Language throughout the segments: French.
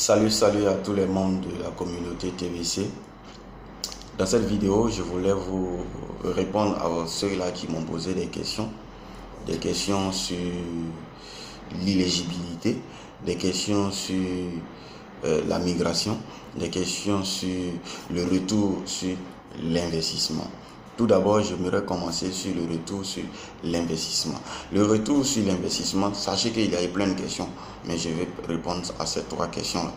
Salut à tous les membres de la communauté TVC. Dans cette vidéo, je voulais vous répondre à ceux-là qui m'ont posé des questions sur l'illégibilité, des questions sur la migration, des questions sur le retour sur l'investissement. Tout d'abord, j'aimerais commencer sur le retour sur l'investissement. Le retour sur l'investissement, sachez qu'il y a plein de questions, mais je vais répondre à ces trois questions-là.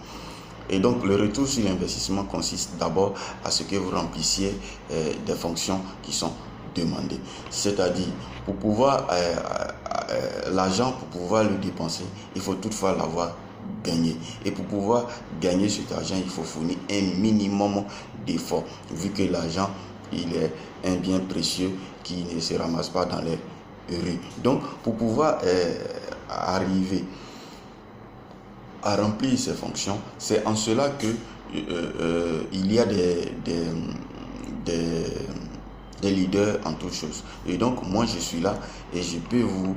Et donc, le retour sur l'investissement consiste d'abord à ce que vous remplissiez des fonctions qui sont demandées. C'est-à-dire, pour pouvoir l'argent, pour pouvoir le dépenser, il faut toutefois l'avoir gagné. Et pour pouvoir gagner cet argent, il faut fournir un minimum d'efforts, vu que l'argent, il est un bien précieux qui ne se ramasse pas dans les rues. Donc, pour pouvoir arriver à remplir ces fonctions, c'est en cela que il y a des leaders en toutes choses. Et donc, moi, je suis là et je peux vous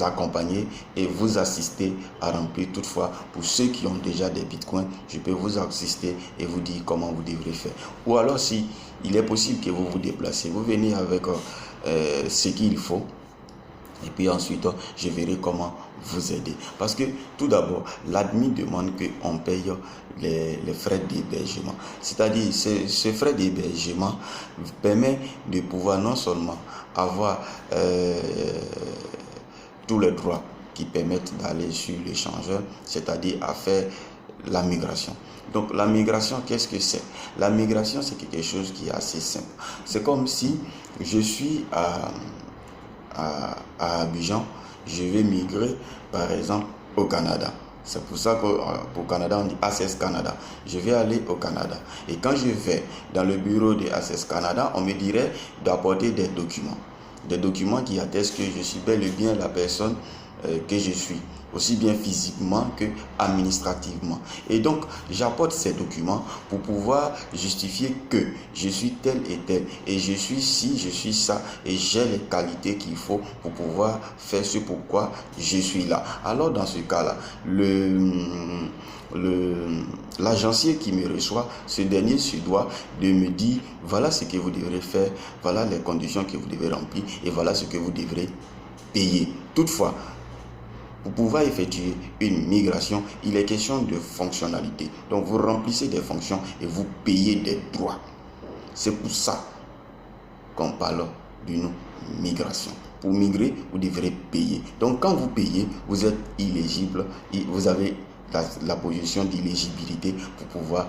accompagner et vous assister à remplir. Toutefois, pour ceux qui ont déjà des bitcoins, je peux vous assister et vous dire comment vous devrez faire. Ou alors, si il est possible que vous vous déplacez, vous venez avec ce qu'il faut. Et puis ensuite, je verrai comment vous aider. Parce que tout d'abord, l'admin demande qu'on paye les frais d'hébergement. C'est-à-dire, ce frais d'hébergement permet de pouvoir non seulement avoir tous les droits qui permettent d'aller sur l'échangeur, c'est-à-dire à faire la migration. Donc la migration, qu'est-ce que c'est? La migration, c'est quelque chose qui est assez simple. C'est comme si je suis à Abidjan, je vais migrer par exemple au Canada. C'est pour ça qu'au Canada, on dit Access Canada. Je vais aller au Canada. Et quand je vais dans le bureau de Access Canada, on me dirait d'apporter des documents. Des documents qui attestent que je suis bel et bien la personne que je suis, aussi bien physiquement que administrativement. Et donc, j'apporte ces documents pour pouvoir justifier que je suis tel et tel, et je suis ci, je suis ça, et j'ai les qualités qu'il faut pour pouvoir faire ce pourquoi je suis là. Alors, dans ce cas-là, l'agencier qui me reçoit, ce dernier se doit de me dire, voilà ce que vous devrez faire, voilà les conditions que vous devez remplir, et voilà ce que vous devrez payer. Toutefois, pour pouvoir effectuer une migration, il est question de fonctionnalité. Donc, vous remplissez des fonctions et vous payez des droits. C'est pour ça qu'on parle d'une migration. Pour migrer, vous devrez payer. Donc, quand vous payez, vous êtes illégible et vous avez la position d'illégibilité pour pouvoir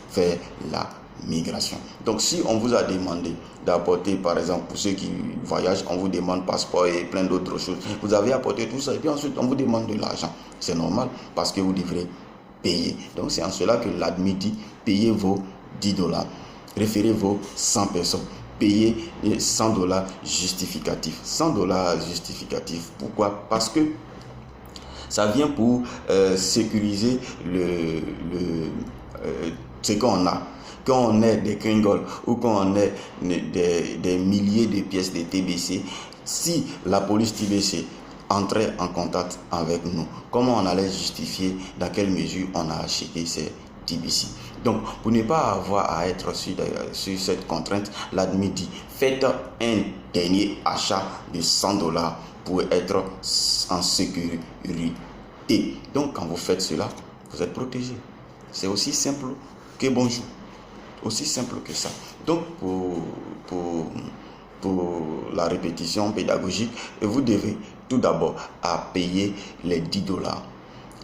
faire la migration. Donc, si on vous a demandé d'apporter, par exemple, pour ceux qui voyagent, on vous demande passeport et plein d'autres choses. Vous avez apporté tout ça et puis ensuite on vous demande de l'argent. C'est normal parce que vous devrez payer. Donc, c'est en cela que l'admin dit payez vos $10, référez vos 100 personnes. Payez $100 justificatifs. $100 justificatifs. Pourquoi? Parce que ça vient pour sécuriser ce qu'on a. Quand on est des Kringle ou quand on est des milliers de pièces de TBC, si la police TBC entrait en contact avec nous, comment on allait justifier dans quelle mesure on a acheté ces TBC? Donc, pour ne pas avoir à être sur cette contrainte, l'admin dit faites un dernier achat de $100 pour être en sécurité. Donc, quand vous faites cela, vous êtes protégé. C'est aussi simple que bonjour. Aussi simple que ça. Donc, pour la répétition pédagogique, vous devez tout d'abord à payer les $10.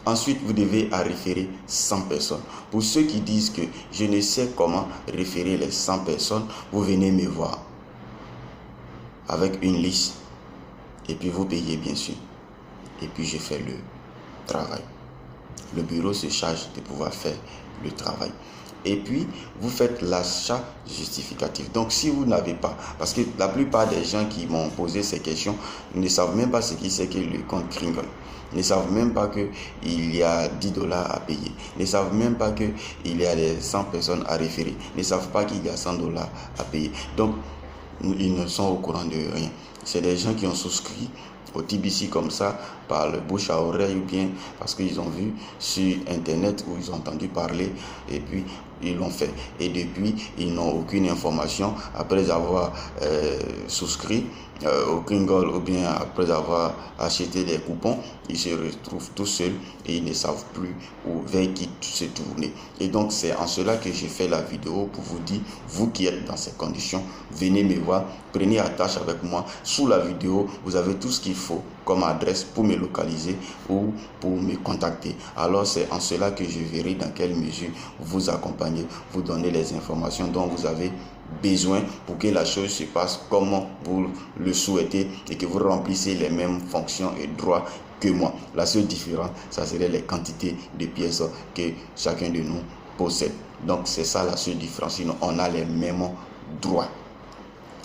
Ensuite, vous devez à référer 100 personnes. Pour ceux qui disent que je ne sais comment référer les 100 personnes, vous venez me voir avec une liste. Et puis, vous payez bien sûr. Et puis, je fais le travail. Le bureau se charge de pouvoir faire le travail. Et puis, vous faites l'achat justificatif. Donc, si vous n'avez pas, parce que la plupart des gens qui m'ont posé ces questions ne savent même pas ce qui c'est que le compte Kringle. Ne savent même pas qu'il y a $10 à payer. Ne savent même pas qu'il y a les 100 personnes à référer. Ne savent pas qu'il y a $100 à payer. Donc, ils ne sont au courant de rien. C'est des gens qui ont souscrit au TBC comme ça, par le bouche à oreille ou bien parce qu'ils ont vu sur internet ou ils ont entendu parler et puis ils l'ont fait. Et depuis, ils n'ont aucune information après avoir souscrit au Kringle ou bien après avoir acheté des coupons, ils se retrouvent tout seuls et ils ne savent plus vers qui se tourner. Et donc c'est en cela que j'ai fait la vidéo pour vous dire, vous qui êtes dans ces conditions, venez me voir, prenez attache avec moi. Sous la vidéo, vous avez tout ce qu'il faut comme adresse pour me localiser ou pour me contacter. Alors c'est en cela que je verrai dans quelle mesure vous accompagner, vous donner les informations dont vous avez besoin pour que la chose se passe comme vous le souhaitez et que vous remplissez les mêmes fonctions et droits que moi. La seule différence, ça serait les quantités de pièces que chacun de nous possède. Donc c'est ça la seule différence. Sinon, on a les mêmes droits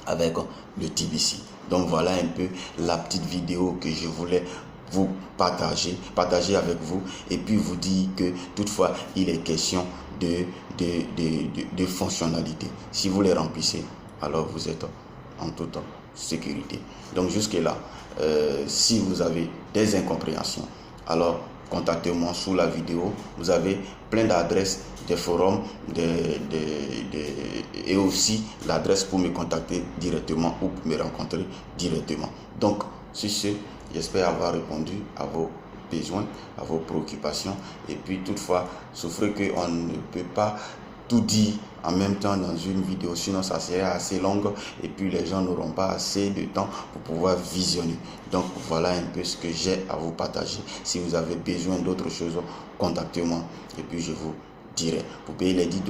avec le TBC. Donc voilà un peu la petite vidéo que je voulais vous partager avec vous et puis vous dire que toutefois il est question de fonctionnalités. Si vous les remplissez, alors vous êtes en toute sécurité. Donc jusque là, si vous avez des incompréhensions, alors contactez-moi sous la vidéo. Vous avez plein d'adresses, des forums, et aussi l'adresse pour me contacter directement ou pour me rencontrer directement. Donc, sur ce, j'espère avoir répondu à vos besoins, à vos préoccupations. Et puis, toutefois, souffrez qu'on ne peut pas tout dire en même temps dans une vidéo, sinon ça serait assez long et puis les gens n'auront pas assez de temps pour pouvoir visionner. Donc voilà un peu ce que j'ai à vous partager. Si vous avez besoin d'autres choses, contactez-moi et puis je vous dirai. Pour payer les $10,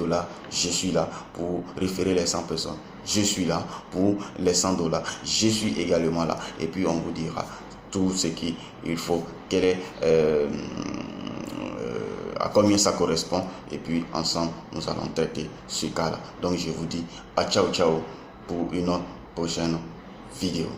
je suis là. Pour référer les 100 personnes, je suis là. Pour les $100, je suis également là. Et puis on vous dira tout ce qu'il faut, quel est à combien ça correspond et puis ensemble nous allons traiter ce cas là. Donc je vous dis à ciao ciao pour une autre prochaine vidéo.